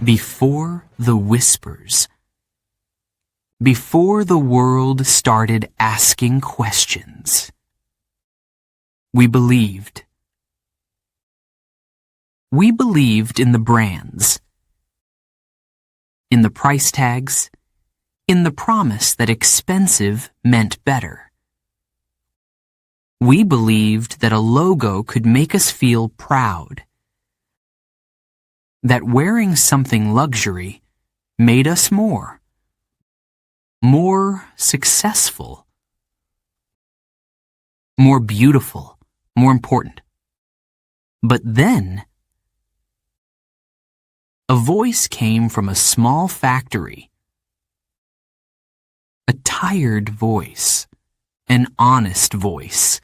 Before the whispers. Before the world started asking questions. We believed. We believed in the brands, in the price tags, in the promise that expensive meant better. We believed that a logo could make us feel proud, that wearing something luxury made us more successful, more beautiful, more important. But then, a voice came from a small factory, a tired voice, an honest voice,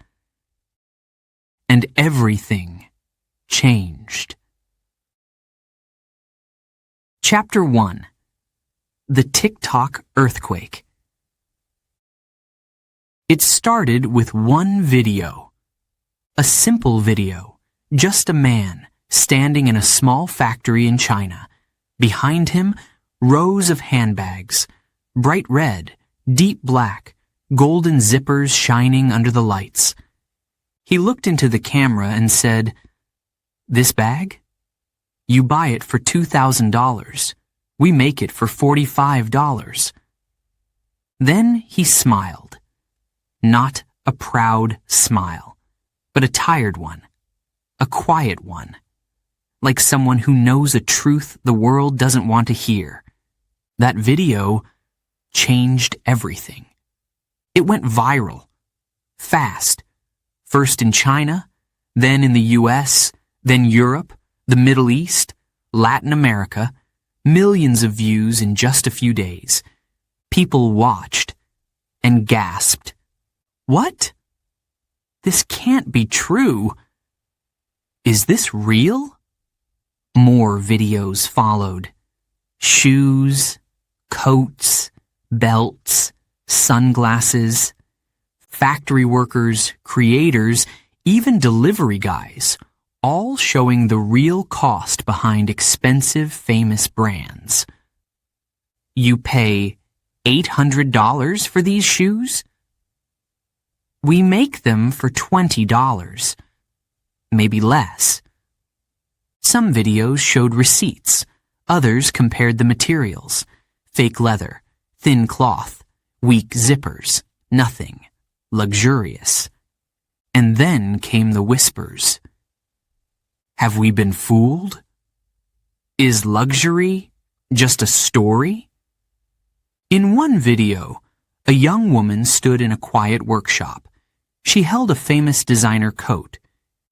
and everything changed. Chapter 1. The TikTok Earthquake. It started with one video. A simple video, just a man standing in a small factory in China. Behind him, rows of handbags, bright red, deep black, golden zippers shining under the lights. He looked into the camera and said, "This bag? You buy it for $2,000. We make it for $45. Then he smiled. Not a proud smile, but a tired one, a quiet one, like someone who knows a truth the world doesn't want to hear. That video changed everything. It went viral, fast, first in China, then in the US, then Europe, the Middle East, Latin America, millions of views in just a few days. People watched and gasped. What? This can't be true. Is this real? More videos followed. Shoes, coats, belts, sunglasses, factory workers, creators, even delivery guys, all showing the real cost behind expensive, famous brands. You pay $800 for these shoes? We make them for $20, maybe less. Some videos showed receipts, others compared the materials, fake leather, thin cloth, weak zippers, nothing, luxurious. And then came the whispers. Have we been fooled? Is luxury just a story? In one video, a young woman stood in a quiet workshop. She held a famous designer coat.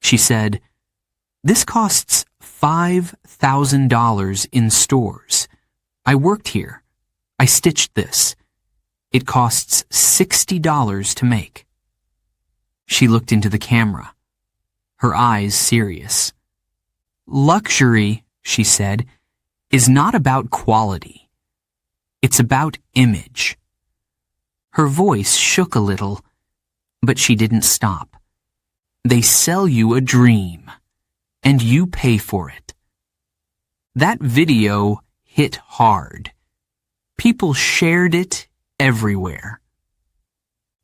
She said, "This costs $5,000 in stores. I worked here. I stitched this. It costs $60 to make." She looked into the camera, her eyes serious. "Luxury," she said, "is not about quality. It's about image." Her voice shook a little, but she didn't stop. They sell you a dream, and you pay for it. That video hit hard. People shared it everywhere.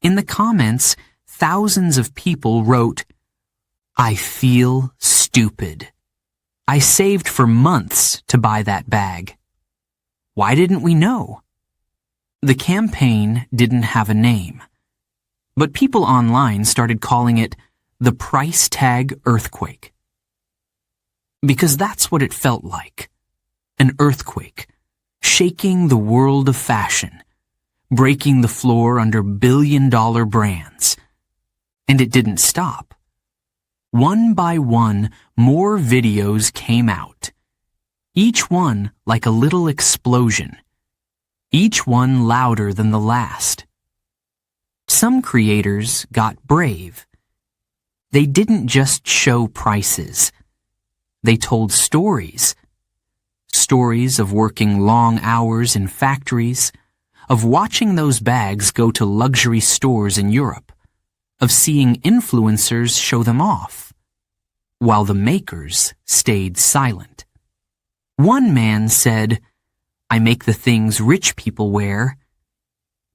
In the comments, thousands of people wrote, "I feel stupid. I saved for months to buy that bag. Why didn't we know?" The campaign didn't have a name, but people online started calling it the price tag earthquake. Because that's what it felt like, an earthquake, shaking the world of fashion, breaking the floor under billion-dollar brands. And it didn't stop. One by one, more videos came out. Each one like a little explosion. Each one louder than the last. Some creators got brave. They didn't just show prices. They told stories. Stories of working long hours in factories, of watching those bags go to luxury stores in Europe, of seeing influencers show them off, while the makers stayed silent. One man said, "I make the things rich people wear,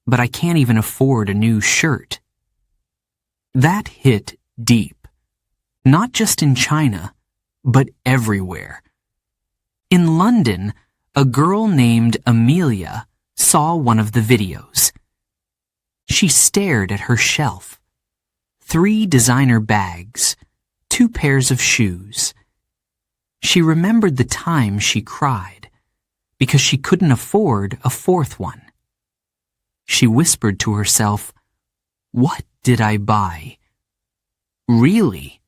but I can't even afford a new shirt." That hit deep, not just in China, but everywhere. In London, a girl named Amelia saw one of the videos. She stared at her shelf. 3 designer bags, 2 pairs of shoes. She remembered the time she cried because she couldn't afford a 4th one. She whispered to herself, "What did I buy? Really?"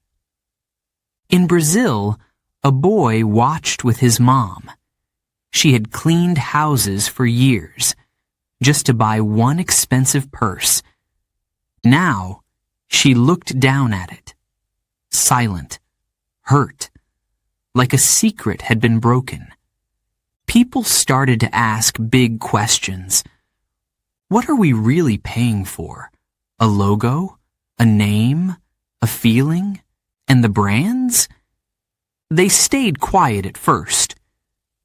In Brazil, a boy watched with his mom. She had cleaned houses for years just to buy one expensive purse. Now, she looked down at it, silent, hurt, like a secret had been broken. People started to ask big questions. What are we really paying for? A logo? A name? A feeling? And the brands? They stayed quiet at first.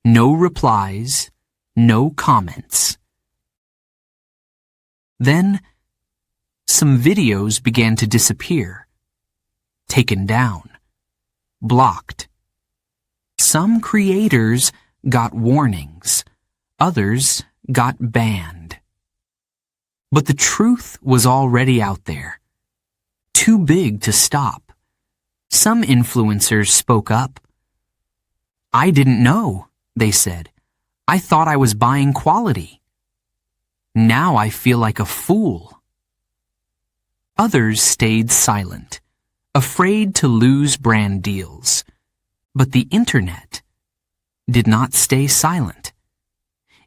No replies, no comments. Then, some videos began to disappear. Taken down. Blocked. Some creators got warnings. Others got banned. But the truth was already out there. Too big to stop. Some influencers spoke up. "I didn't know," they said. "I thought I was buying quality. Now I feel like a fool." Others stayed silent, afraid to lose brand deals. But the internet did not stay silent.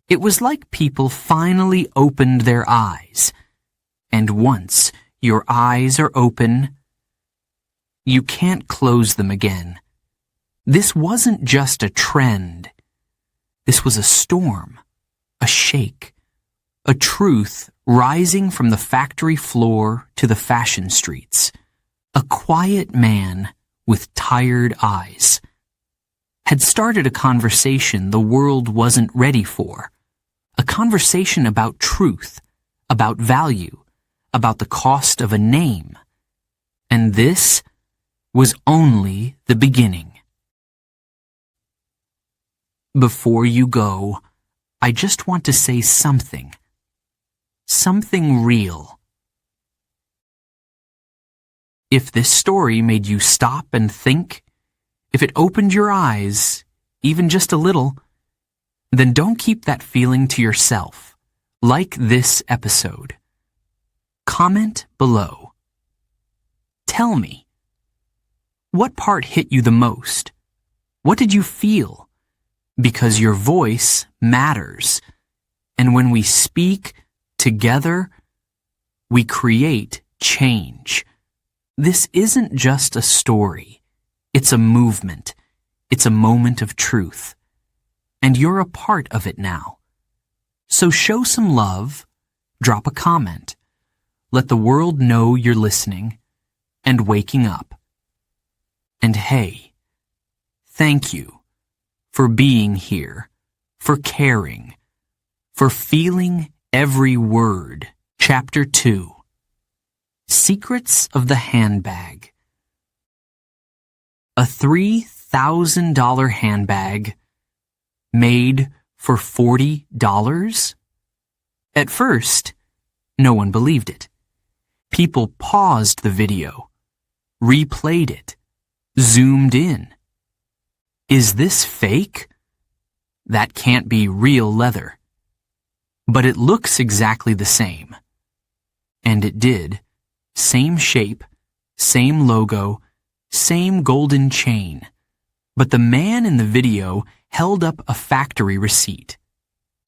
It was like people finally opened their eyes. And once your eyes are open, you can't close them again. This wasn't just a trend. This was a storm, a shake, a truth rising from the factory floor to the fashion streets. A quiet man with tired eyes had started a conversation the world wasn't ready for. A conversation about truth, about value, about the cost of a name. And this was only the beginning. Before you go, I just want to say something. Something real. If this story made you stop and think, if it opened your eyes, even just a little, then don't keep that feeling to yourself. Like this episode. Comment below. Tell me, what part hit you the most? What did you feel? Because your voice matters. And when we speak together, we create change. This isn't just a story. It's a movement. It's a moment of truth. And you're a part of it now. So show some love, drop a comment, let the world know you're listening and waking up. And hey, thank you for being here, for caring, for feeling every word. Chapter 2. Secrets of the Handbag. A $3,000 handbag made for $40? At first, no one believed it. People paused the video, replayed it, zoomed in. Is this fake? That can't be real leather. But it looks exactly the same. And it did. Same shape, same logo, same golden chain. But the man in the video held up a factory receipt.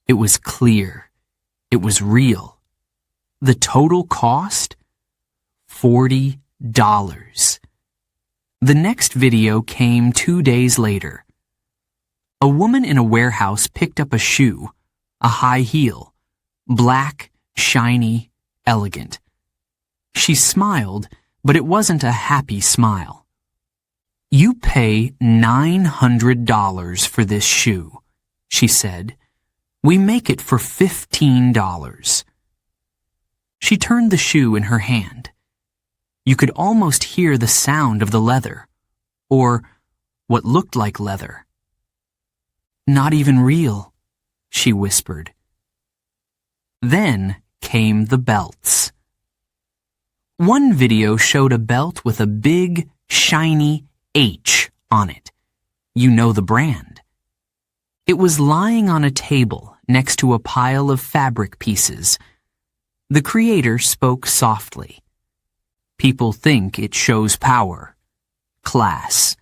It was clear. It was real. The total cost? $40. The next video came 2 days later. A woman in a warehouse picked up a shoe, a high heel, black, shiny, elegant. She smiled, but it wasn't a happy smile. "You pay $900 for this shoe," she said. "We make it for $15. She turned the shoe in her hand. You could almost hear the sound of the leather, or what looked like leather. "Not even real," she whispered. Then came the belts. One video showed a belt with a big, shiny H on it. You know the brand. It was lying on a table next to a pile of fabric pieces. The creator spoke softly. "People think it shows power, class,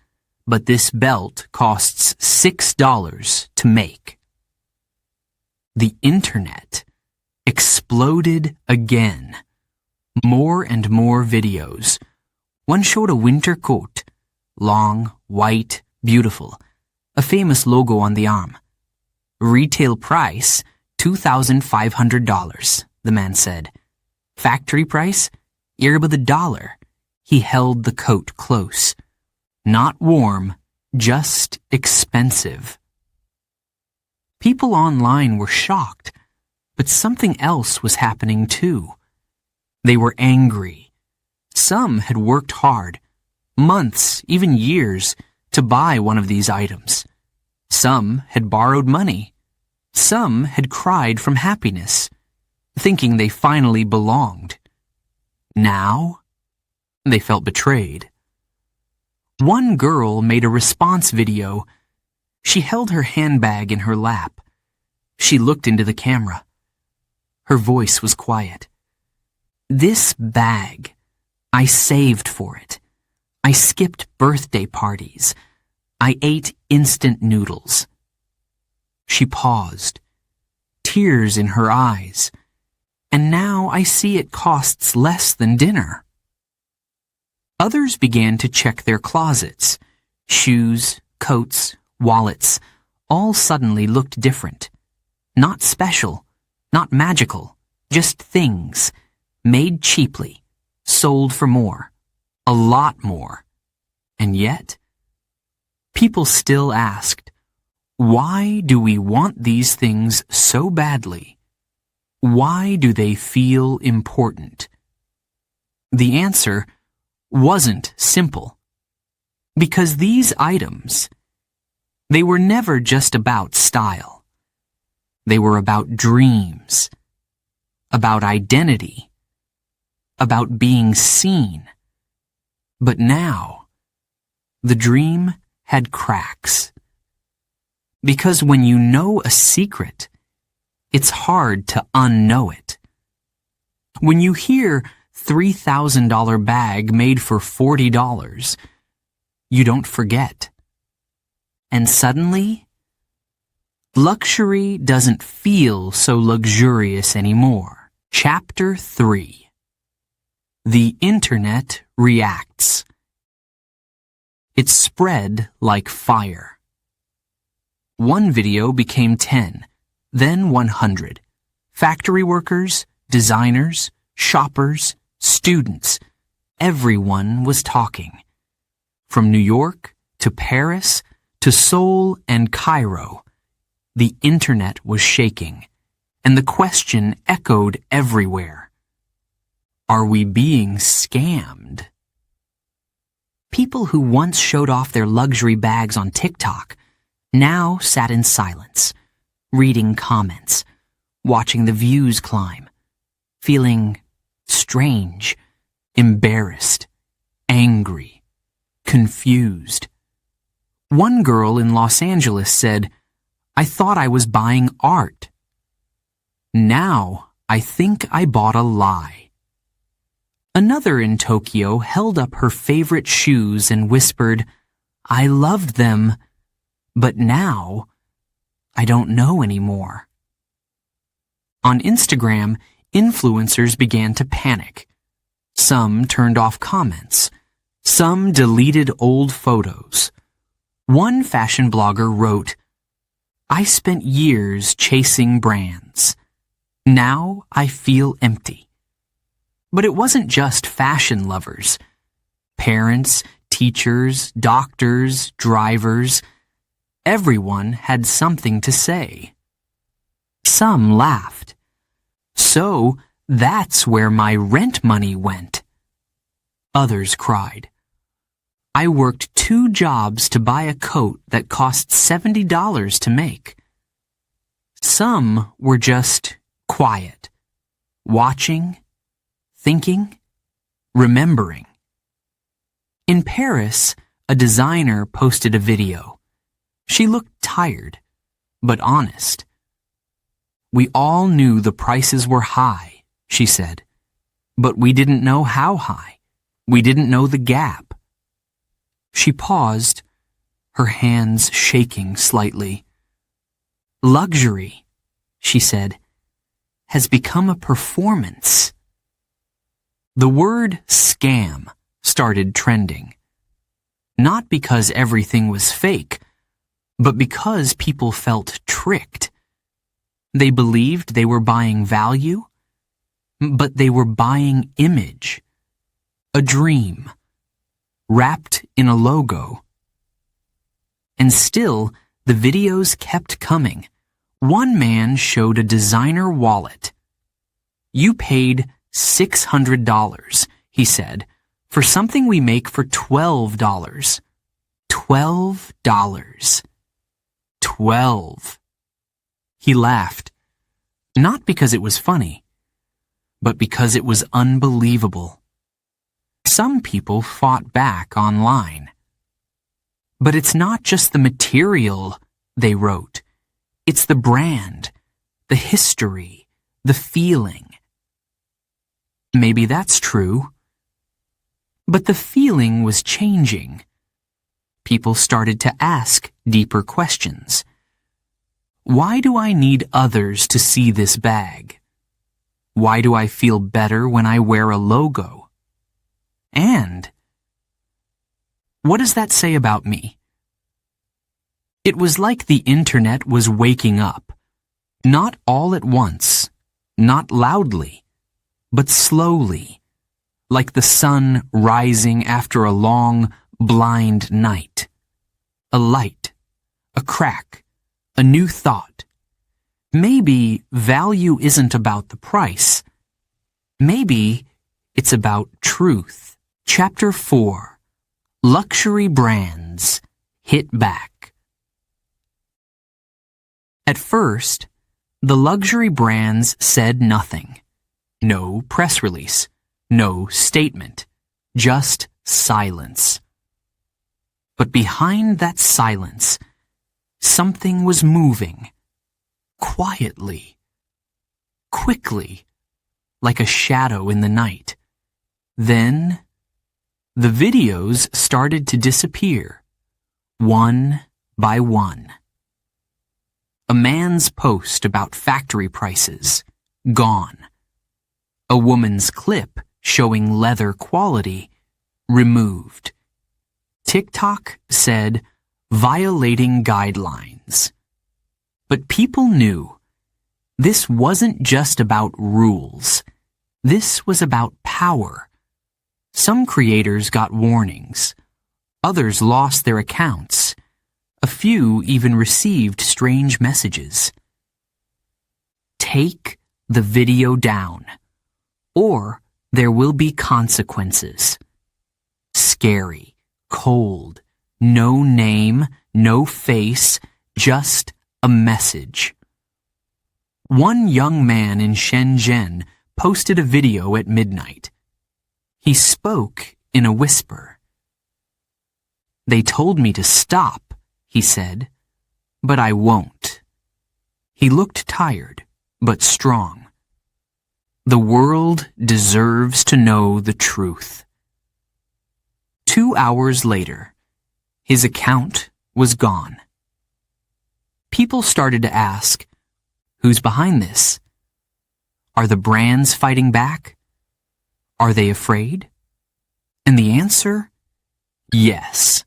but this belt costs $6 to make." The internet exploded again. More and more videos. One showed a winter coat, long, white, beautiful, a famous logo on the arm. "Retail price, $2,500, the man said. "Factory price, $1. He held the coat close. Not warm, just expensive. People online were shocked, but something else was happening too. They were angry. Some had worked hard, months, even years, to buy one of these items. Some had borrowed money. Some had cried from happiness, thinking they finally belonged. Now, they felt betrayed. One girl made a response video. She held her handbag in her lap. She looked into the camera. Her voice was quiet. "This bag, I saved for it. I skipped birthday parties. I ate instant noodles." She paused, tears in her eyes. "And now I see it costs less than dinner." Others began to check their closets. Shoes, coats, wallets, all suddenly looked different. Not special, not magical, just things, made cheaply, sold for more, a lot more. And yet, people still asked, why do we want these things so badly? Why do they feel important? The answer wasn't simple. Because these items, they were never just about style. They were about dreams, about identity, about being seen. But now, the dream had cracks. Because when you know a secret, it's hard to unknow it. When you hear $3,000 bag made for $40, you don't forget. And suddenly, luxury doesn't feel so luxurious anymore. Chapter 3. The Internet Reacts. It spread like fire. One video became 10, then 100. Factory workers, designers, shoppers, students, everyone was talking. From New York to Paris to Seoul and Cairo, the internet was shaking, and the question echoed everywhere. Are we being scammed? People who once showed off their luxury bags on TikTok now sat in silence, reading comments, watching the views climb, feeling strange, embarrassed, angry, confused. One girl in Los Angeles said, "I thought I was buying art. Now I think I bought a lie." Another in Tokyo held up her favorite shoes and whispered, "I loved them, but now I don't know anymore." On Instagram, influencers began to panic. Some turned off comments. Some deleted old photos. One fashion blogger wrote, "I spent years chasing brands. Now I feel empty." But it wasn't just fashion lovers. Parents, teachers, doctors, drivers. Everyone had something to say. Some laughed. So that's where my rent money went. Others cried. I worked 2 jobs to buy a coat that cost $70 to make. Some were just quiet, watching, thinking, remembering. In Paris, a designer posted a video. She looked tired, but honest. We all knew the prices were high, she said, but we didn't know how high. We didn't know the gap. She paused, her hands shaking slightly. Luxury, she said, has become a performance. The word scam started trending. Not because everything was fake, but because people felt tricked. They believed they were buying value, but they were buying image, a dream, wrapped in a logo. And still, the videos kept coming. One man showed a designer wallet. You paid $600, he said, for something we make for $12. $12. 12. He laughed, not because it was funny, but because it was unbelievable. Some people fought back online. But it's not just the material, they wrote. It's the brand, the history, the feeling. Maybe that's true. But the feeling was changing. People started to ask deeper questions. Why do I need others to see this bag? Why do I feel better when I wear a logo? And what does that say about me? It was like the internet was waking up. Not all at once, not loudly, but slowly, like the sun rising after a long, blind night. A light, a crack, a new thought. Maybe value isn't about the price. Maybe it's about truth. Chapter 4. Luxury Brands Hit Back. At first, the luxury brands said nothing. No press release, no statement, just silence. But behind that silence, something was moving, quietly, quickly, like a shadow in the night. Then, the videos started to disappear, one by one. A man's post about factory prices, gone. A woman's clip showing leather quality, removed. TikTok said, violating guidelines. But people knew this wasn't just about rules. This was about power. Some creators got warnings. Others lost their accounts. A few even received strange messages. Take the video down, or there will be consequences. Scary, cold, no name, no face, just a message. One young man in Shenzhen posted a video at midnight. He spoke in a whisper. They told me to stop, he said, but I won't. He looked tired, but strong. The world deserves to know the truth. 2 hours later, his account was gone. People started to ask, who's behind this? Are the brands fighting back? Are they afraid? And the answer? Yes.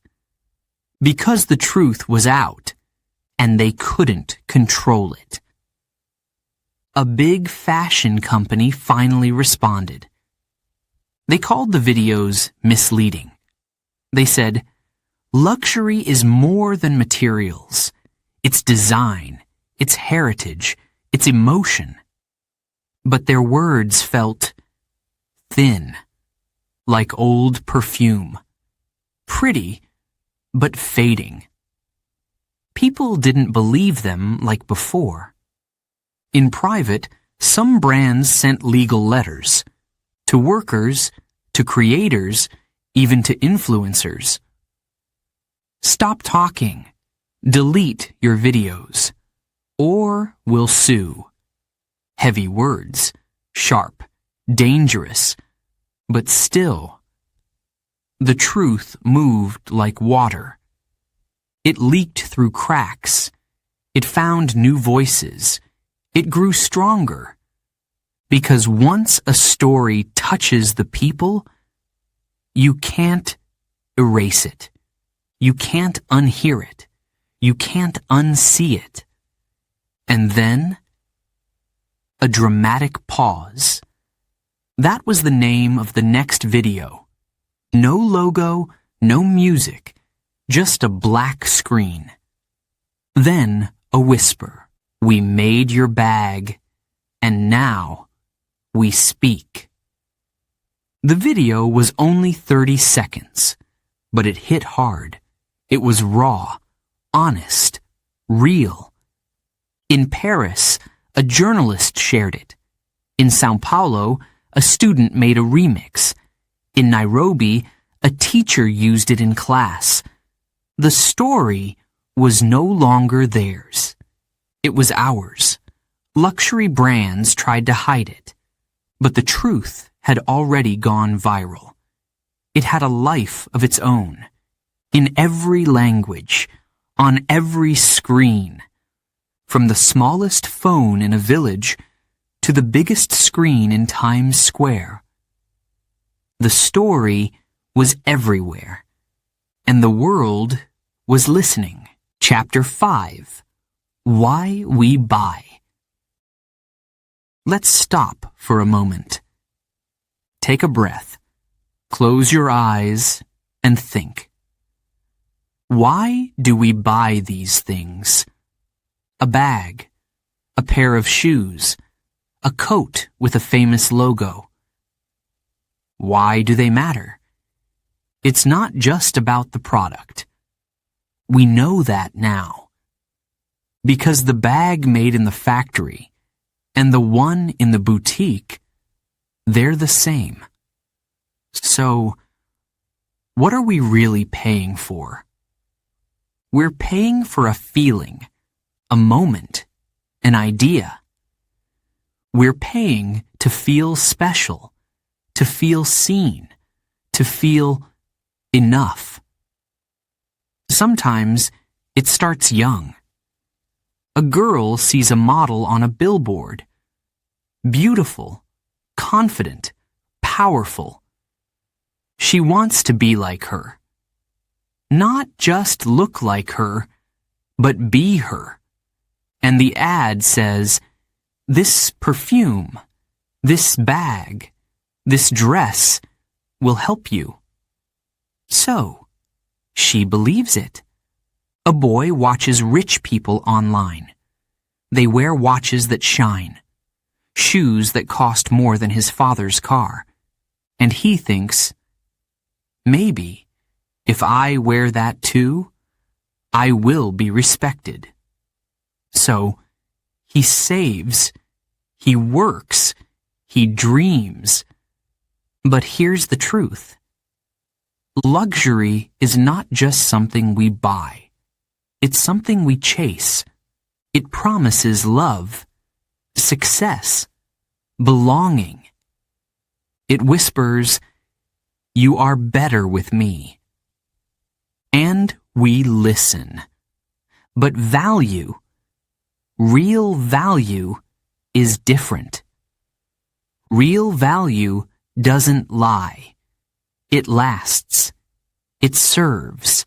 Because the truth was out, and they couldn't control it. A big fashion company finally responded. They called the videos misleading. They said, "Luxury is more than materials. It's design, it's heritage, it's emotion." But their words felt thin, like old perfume. Pretty, but fading. People didn't believe them like before. In private, some brands sent legal letters to workers, to creators, even to influencers. "Stop talking. Delete your videos. Or we'll sue." Heavy words, sharp, dangerous, but still. The truth moved like water. It leaked through cracks. It found new voices. It grew stronger. Because once a story touches the people, you can't erase it. You can't unhear it. You can't unsee it. And then, a dramatic pause. That was the name of the next video. No logo, no music, just a black screen. Then a whisper. "We made your bag, and now we speak." The video was only 30 seconds, but it hit hard. It was raw, honest, real. In Paris, a journalist shared it. In Sao Paulo, a student made a remix. In Nairobi, a teacher used it in class. The story was no longer theirs. It was ours. Luxury brands tried to hide it, but the truth had already gone viral. It had a life of its own. In every language, on every screen. From the smallest phone in a village to the biggest screen in Times Square. The story was everywhere, and the world was listening. Chapter 5. Why We Buy. Let's stop for a moment. Take a breath. Close your eyes and think. Why do we buy these things? A bag, a pair of shoes, a coat with a famous logo. Why do they matter? It's not just about the product. We know that now. Because the bag made in the factory and the one in the boutique, they're the same. So, what are we really paying for? We're paying for a feeling, a moment, an idea. We're paying to feel special, to feel seen, to feel enough. Sometimes it starts young. A girl sees a model on a billboard. Beautiful, confident, powerful. She wants to be like her. Not just look like her, but be her. And the ad says, "This perfume, this bag, this dress will help you." So, she believes it. A boy watches rich people online. They wear watches that shine, shoes that cost more than his father's car. And he thinks, maybe, if I wear that too, I will be respected. So, he saves, he works, he dreams. But here's the truth. Luxury is not just something we buy. It's something we chase. It promises love, success, belonging. It whispers, "You are better with me." And we listen. But value, real value, is different. Real value doesn't lie. It lasts. It serves.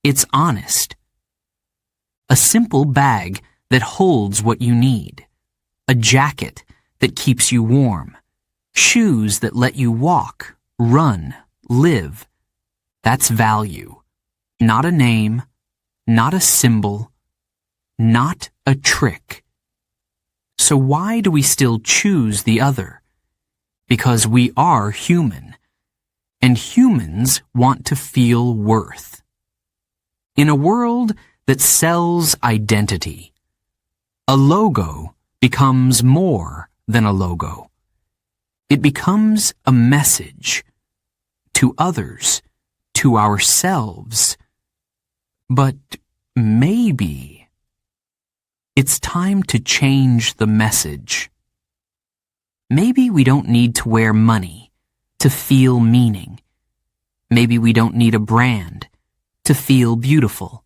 It's honest. A simple bag that holds what you need. A jacket that keeps you warm. Shoes that let you walk, run, live. That's value. Not a name, not a symbol, not a trick. So why do we still choose the other? Because we are human, and humans want to feel worth. In a world that sells identity, a logo becomes more than a logo. It becomes a message to others, to ourselves. But maybe it's time to change the message. Maybe we don't need to wear money to feel meaning. Maybe we don't need a brand to feel beautiful.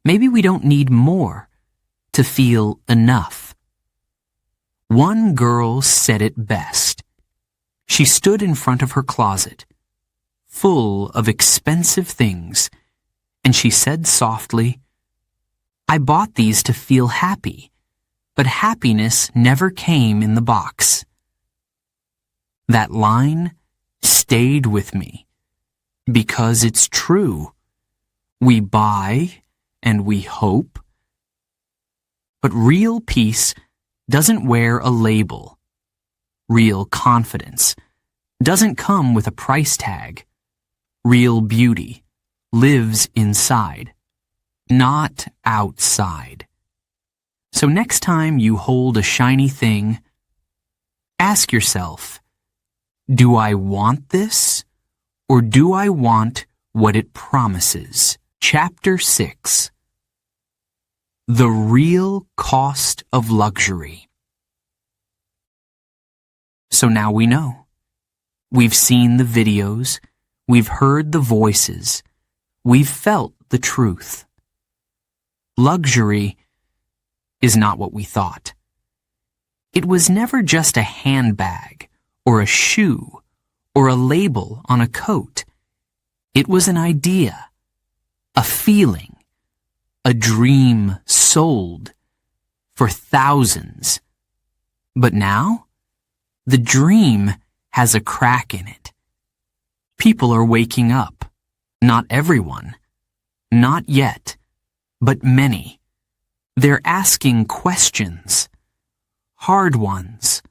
Maybe we don't need more to feel enough. One girl said it best. She stood in front of her closet, full of expensive things, and she said softly, "I bought these to feel happy, but happiness never came in the box." That line stayed with me because it's true. We buy and we hope, but real peace doesn't wear a label. Real confidence doesn't come with a price tag. Real beauty lives inside, not outside. So next time you hold a shiny thing, ask yourself, do I want this, or do I want what it promises? Chapter 6. The Real Cost of Luxury. So now we know. We've seen the videos, we've heard the voices, we've felt the truth. Luxury is not what we thought. It was never just a handbag, or a shoe, or a label on a coat. It was an idea, a feeling, a dream sold for thousands. But now, the dream has a crack in it. People are waking up. Not everyone. Not yet. But many. They're asking questions. Hard ones.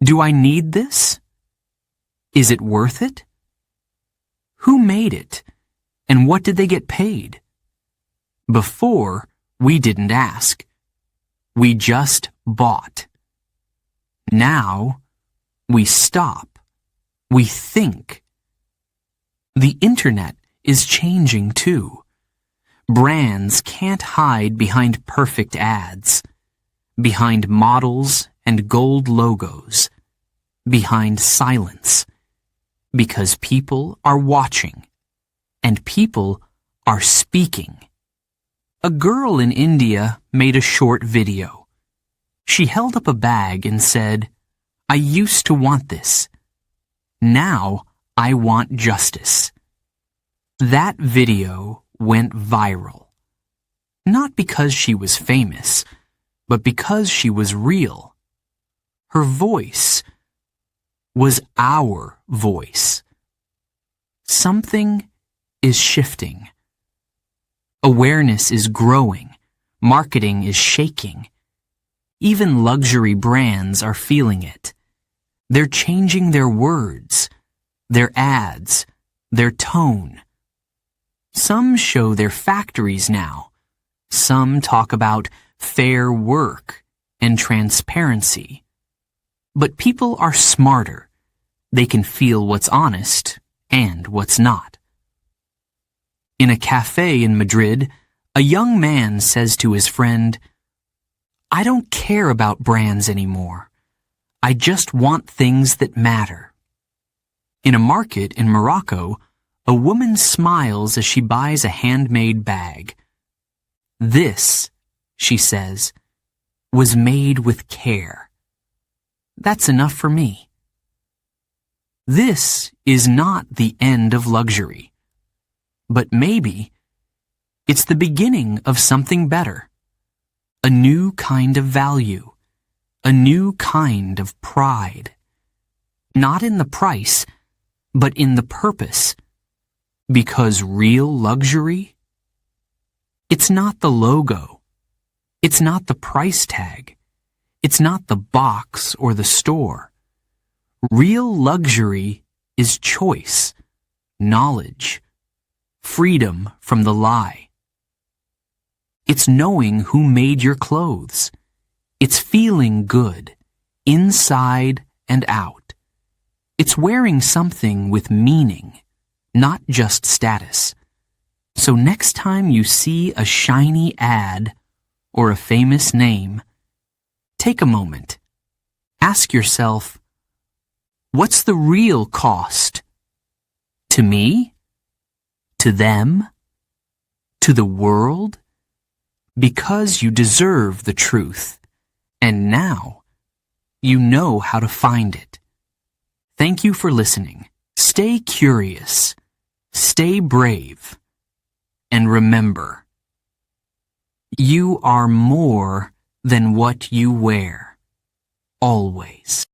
Do I need this? Is it worth it? Who made it? And what did they get paid? Before, we didn't ask. We just bought. Now, we stop. We think. The internet is changing too. Brands can't hide behind perfect ads, behind models and gold logos, behind silence, because people are watching, and people are speaking. A girl in India made a short video. She held up a bag and said, "I used to want this. Now I want justice." That video went viral. Not because she was famous, but because she was real. Her voice was our voice. Something is shifting. Awareness is growing. Marketing is shaking. Even luxury brands are feeling it. They're changing their words, their ads, their tone. Some show their factories now. Some talk about fair work and transparency. But people are smarter. They can feel what's honest and what's not. In a cafe in Madrid, a young man says to his friend, "I don't care about brands anymore. I just want things that matter." In a market in Morocco, a woman smiles as she buys a handmade bag. "This," she says, "was made with care. That's enough for me." This is not the end of luxury, but maybe it's the beginning of something better. A new kind of value, a new kind of pride. Not in the price, but in the purpose. Because real luxury? It's not the logo. It's not the price tag. It's not the box or the store. Real luxury is choice, knowledge, freedom from the lie. It's knowing who made your clothes. It's feeling good, inside and out. It's wearing something with meaning, not just status. So next time you see a shiny ad or a famous name, take a moment. Ask yourself, what's the real cost? To me? To them? To the world? Because you deserve the truth, and now you know how to find it. Thank you for listening. Stay curious, stay brave, and remember, you are more than what you wear, always.